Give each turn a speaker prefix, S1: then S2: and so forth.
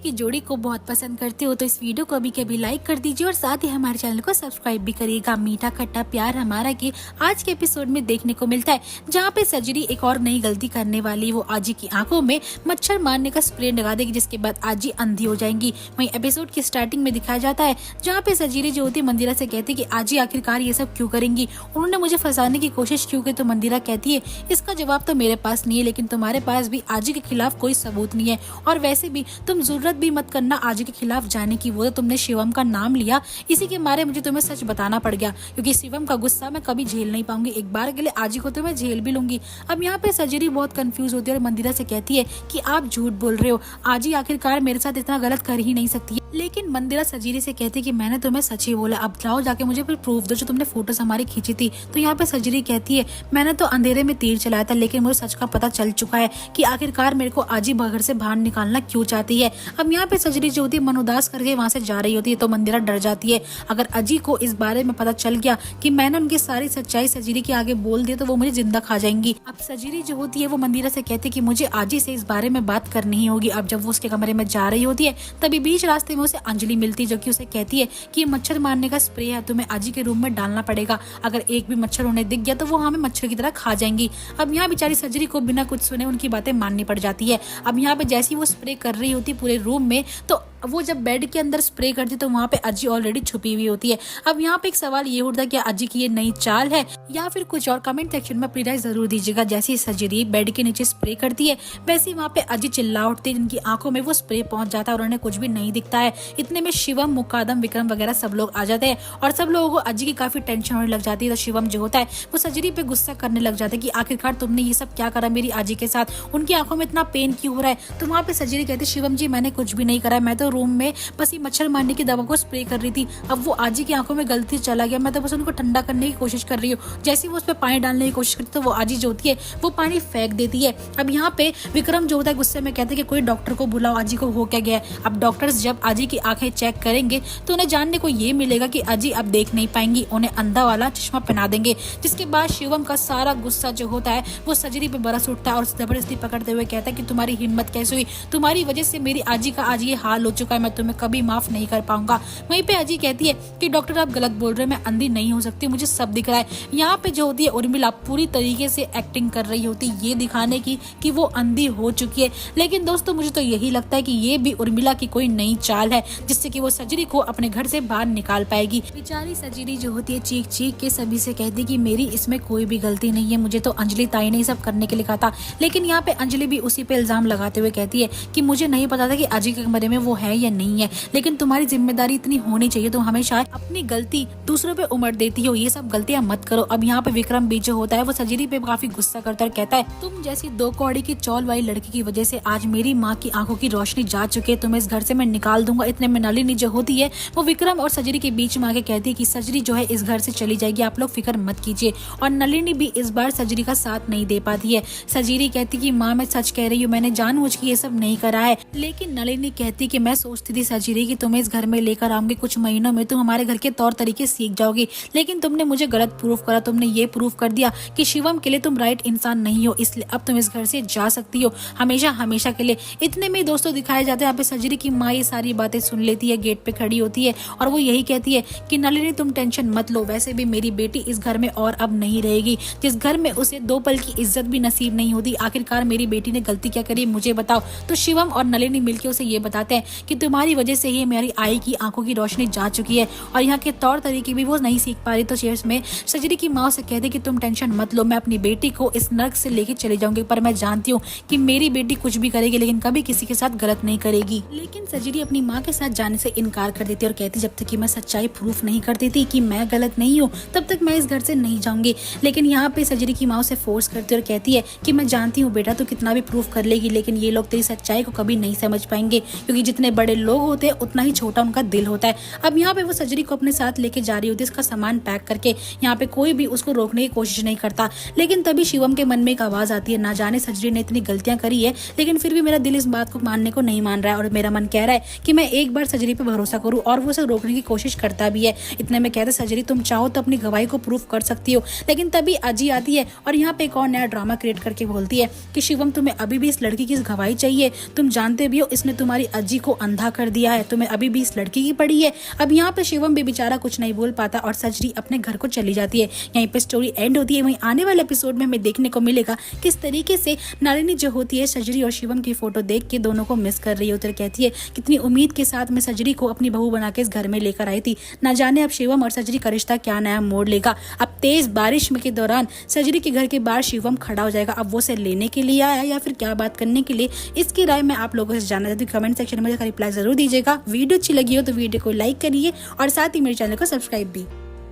S1: की जोड़ी को बहुत पसंद करते हो तो इस वीडियो को अभी कभी लाइक कर दीजिए और साथ ही हमारे चैनल को सब्सक्राइब भी करिएगा। मीठा खट्टा प्यार हमारा की आज के एपिसोड में देखने को मिलता है, जहाँ पे सजरी एक और नई गलती करने वाली, वो आजी की आंखों में मच्छर मारने का स्प्रे लगा देगी, जिसके बाद आजी अंधी हो जाएंगी। वहीं एपिसोड की स्टार्टिंग में दिखाया जाता है जहाँ पे सजरी जो होती है मंदिरा से कहती है कि आजी आखिरकार ये सब क्यों करेंगी, उन्होंने मुझे फंसाने की कोशिश क्यों की। तो मंदिरा कहती है इसका जवाब तो मेरे पास नहीं है, लेकिन तुम्हारे पास भी आजी के खिलाफ कोई सबूत नहीं है, और वैसे भी तुम जरूरत भी मत करना आजी के खिलाफ जाने की। वो तो तुमने शिवम का नाम लिया, इसी के मारे मुझे तुम्हें सच बताना पड़ गया, क्योंकि शिवम का गुस्सा मैं कभी झेल नहीं पाऊंगी। एक बार के लिए आजी को तो मैं झेल भी लूंगी। अब यहाँ पे सजरी बहुत कंफ्यूज होती है और मंदिरा से कहती है कि आप झूठ बोल रहे हो, आजी आखिरकार मेरे साथ इतना गलत कर ही नहीं सकती है। लेकिन मंदिरा सजरी से कहती है कि मैंने तुम्हें सच ही बोला, अब जाओ जाके मुझे फिर प्रूफ दो जो तुमने फोटोज हमारी खींची थी। तो यहाँ पे सजरी कहती है मैंने तो अंधेरे में तीर चलाया था, लेकिन मुझे सच का पता चल चुका है कि आखिरकार मेरे को आजी घर से बाहर निकालना क्यों चाहती है। अब यहाँ पे सजरी जो होती है मन उदास करके वहाँ से जा रही होती है, तो मंदिरा डर जाती है अगर अजी को इस बारे में पता चल गया कि मैंने उनकी सारी सच्चाई सजरी के आगे बोल दी तो वो मुझे जिंदा खा जाएंगी। अब सजरी जो होती है वो मंदिरा से कहती है कि मुझे आजी से इस बारे में बात करनी ही होगी। अब जब वो उसके कमरे में जा रही होती है तभी बीच रास्ते में उसे अंजलि मिलती है, जो कि उसे कहती है कि मच्छर मारने का स्प्रे है, तुम्हें आजी के रूम में डालना पड़ेगा, अगर एक भी मच्छर उन्हें दिख गया तो वो हमें मच्छर की तरह खा जाएंगी। अब यहाँ बेचारी सजरी को बिना कुछ सुने उनकी बातें माननी पड़ जाती है। अब यहाँ पे जैसी वो स्प्रे कर रही होती पूरे रूम में, तो वो जब बेड के अंदर स्प्रे करती तो वहाँ पे अजी ऑलरेडी छुपी हुई होती है। अब यहाँ पे एक सवाल ये उठता है कि अजी की ये नई चाल है या फिर कुछ और। कमेंट सेक्शन में अपनी राय जरूर दीजिएगा। जैसी सजरी बेड के नीचे स्प्रे करती है वैसे वहाँ पे अजी चिल्ला उठती है, जिनकी आंखों में वो स्प्रे पहुंच जाता है और उन्हें कुछ भी नहीं दिखता है। इतने में शिवम, मुकादम, विक्रम वगैरह सब लोग आ जाते हैं और सब लोगों को अजी की काफी टेंशन होने लग जाती है। तो शिवम जो होता है वो सजरी पे गुस्सा करने लग जाता है कि आखिरकार तुमने ये सब क्या करा मेरी आजी के साथ, उनकी आंखों में इतना पेन क्यों हो रहा है। तो वहाँ पे सजरी कहती है शिवम जी मैंने कुछ भी नहीं करा, मैं तो रूम में बस ये मच्छर मारने की दवा को स्प्रे कर रही थी। अब वो आजी की आंखों में गलती चला गया, मैं तो बस उनको ठंडा करने की कोशिश कर रही हूँ। जैसे वो उस पर पानी डालने की कोशिश करती तो वो आजी जो होती है वो पानी फेंक देती है। अब यहाँ पे विक्रम जो होता है गुस्से में कहते हैं कि कोई डॉक्टर को बुलाओ, आजी को हो क्या गया है। अब डॉक्टर्स जब आजी की आंखें चेक करेंगे तो उन्हें जानने को ये मिलेगा कि आजी अब देख नहीं पाएंगी, उन्हें अंधा वाला चश्मा पहना देंगे। जिसके बाद शिवम का सारा गुस्सा जो होता है वो सजरी पे बरस उठता है और जबरदस्ती पकड़ते हुए कहता है कि तुम्हारी हिम्मत कैसे हुई, तुम्हारी वजह से मेरी आजी का आज ये हाल हो चुका है, मैं तुम्हें कभी माफ नहीं कर पाऊंगा। वहीं पे अजी कहती है कि डॉक्टर आप गलत बोल रहे हैं, मैं अंधी नहीं हो सकती, मुझे सब दिख रहा है। यहाँ पे जो होती है उर्मिला पूरी तरीके से एक्टिंग कर रही होती है ये दिखाने की कि वो अंधी हो चुकी है। लेकिन दोस्तों मुझे तो यही लगता है कि ये भी उर्मिला की कोई नई चाल है, जिससे कि वो सजरी को अपने घर से बाहर निकाल पाएगी। बेचारी सजरी जो होती है चीख चीख के सभी से कहती कि मेरी इसमें कोई भी गलती नहीं है, मुझे तो अंजलि ताई ने सब करने के लिए कहा था। लेकिन यहाँ पे अंजलि भी उसी पे इल्जाम लगाते हुए कहती है कि मुझे नहीं पता था कि अजी के कमरे में वो है या नहीं है, लेकिन तुम्हारी जिम्मेदारी इतनी होनी चाहिए, तुम हमेशा अपनी गलती दूसरों पे उमड़ देती हो, ये सब गलतियां मत करो। अब यहाँ पे विक्रम भी जो होता है वो सजरी पे काफी गुस्सा करता है, कहता है तुम जैसी 2 कौड़ी की चौल वाली लड़की की वजह से आज मेरी माँ की आंखों की रोशनी जा चुकी है, तुम्हें इस घर से मैं निकाल दूंगा। इतने में नलिनी जो होती है वो विक्रम और सजरी के बीच में आके कहती है कि सजरी जो है इस घर से चली जाएगी, आप लोग फिक्र मत कीजिए। और नलिनी भी इस बार सजरी का साथ नहीं दे पाती है। सजरी कहती कि माँ मैं सच कह रही हूँ, मैंने जानबूझ के ये सब नहीं करा है। लेकिन नलिनी कहती कि मैं सोचती थी सजरी की तुम्हें इस घर में लेकर आऊंगी, कुछ महीनों में तुम हमारे घर के तौर तरीके सीख जाओगी, लेकिन तुमने मुझे गलत प्रूफ करा, तुमने ये प्रूफ कर दिया कि शिवम के लिए तुम राइट इंसान नहीं हो, इसलिए अब तुम इस घर से जा सकती हो हमेशा हमेशा के लिए। इतने में दोस्तों दिखाया जाता है यहाँ पे सजरी की माँ ये सारी बातें सुन लेती है, गेट पे खड़ी होती है और वो यही कहती है कि नलिनी तुम टेंशन मत लो, वैसे भी मेरी बेटी इस घर में और अब नहीं रहेगी, जिस घर में उसे 2 पल की इज्जत भी नसीब नहीं होती। आखिरकार मेरी बेटी ने गलती क्या करी मुझे बताओ। तो शिवम और नलिनी मिलकर उसे ये बताते हैं कि तुम्हारी वजह से ही मेरी आई की आंखों की रोशनी जा चुकी है और यहाँ के तौर तरीके भी वो नहीं सीख पा रही। तो शेयर्स में सजरी की माँ से कहते कि तुम टेंशन मत लो, मैं अपनी बेटी को इस नर्क से लेके चले जाऊंगी, पर मैं जानती हूँ कि मेरी बेटी कुछ भी करेगी लेकिन कभी किसी के साथ गलत नहीं करेगी। लेकिन सजरी अपनी माँ के साथ जाने से इनकार कर देती और कहती जब तक कि मैं सच्चाई प्रूफ नहीं कर देती कि मैं गलत नहीं हूँ तब तक मैं इस घर से नहीं जाऊंगी। लेकिन यहाँ पे सजरी की माँ उसे फोर्स करती और कहती है कि मैं जानती हूँ बेटा, तो कितना भी प्रूफ कर लेगी लेकिन ये लोग तेरी सच्चाई को कभी नहीं समझ पाएंगे, क्योंकि जितने बड़े लोग होते हैं उतना ही छोटा उनका दिल होता है। अब यहाँ पे वो सजरी को अपने साथ लेके जा रही होती है, इसका सामान पैक करके। यहाँ पे कोई भी उसको रोकने की कोशिश नहीं करता। लेकिन तभी शिवम के मन में एक आवाज आती है, ना जाने सजरी ने इतनी गलतियां करी है लेकिन फिर भी मेरा दिल इस बात को मानने को नहीं मान रहा है और मेरा मन कह रहा है कि मैं एक बार सजरी पे भरोसा करूं, और वो उसे रोकने की कोशिश करता भी है। इतने में कहते सजरी तुम चाहो तो अपनी गवाही को प्रूफ कर सकती हो। लेकिन तभी अजी आती है और यहाँ पे एक और नया ड्रामा क्रिएट करके बोलती है कि शिवम तुम्हें अभी भी इस लड़की की गवाही चाहिए, तुम जानते भी हो इसने तुम्हारी अजी को अंधा कर दिया है, तुम्हें अभी भी इस लड़की की पड़ी है। अब यहाँ पे शिवम भी बेचारा कुछ नहीं बोल पाता और सर्जरी अपने घर को चली जाती है। यहीं पे स्टोरी एंड होती है। वहीं आने वाले एपिसोड में हमें देखने को मिलेगा किस तरीके से नलिनी जो होती है सर्जरी और शिवम की फोटो देख के दोनों को मिस कर रही होती है। कहती है कितनी उम्मीद के साथ मैं सर्जरी को अपनी बहू बना के इस घर में लेकर आई थी, ना जाने अब शिवम और सर्जरी का रिश्ता क्या नया मोड़ लेगा। अब तेज बारिश में के दौरान सर्जरी के घर के बाहर शिवम खड़ा हो जाएगा। अब वो उसे लेने के लिए आया या फिर क्या बात करने के लिए, इसकी राय मैं आप लोगों से जानना चाहती हूँ। कमेंट सेक्शन में रिप्लाई जरूर दीजिएगा। वीडियो अच्छी लगी हो तो वीडियो को लाइक करिए और साथ ही मेरे चैनल को सब्सक्राइब भी।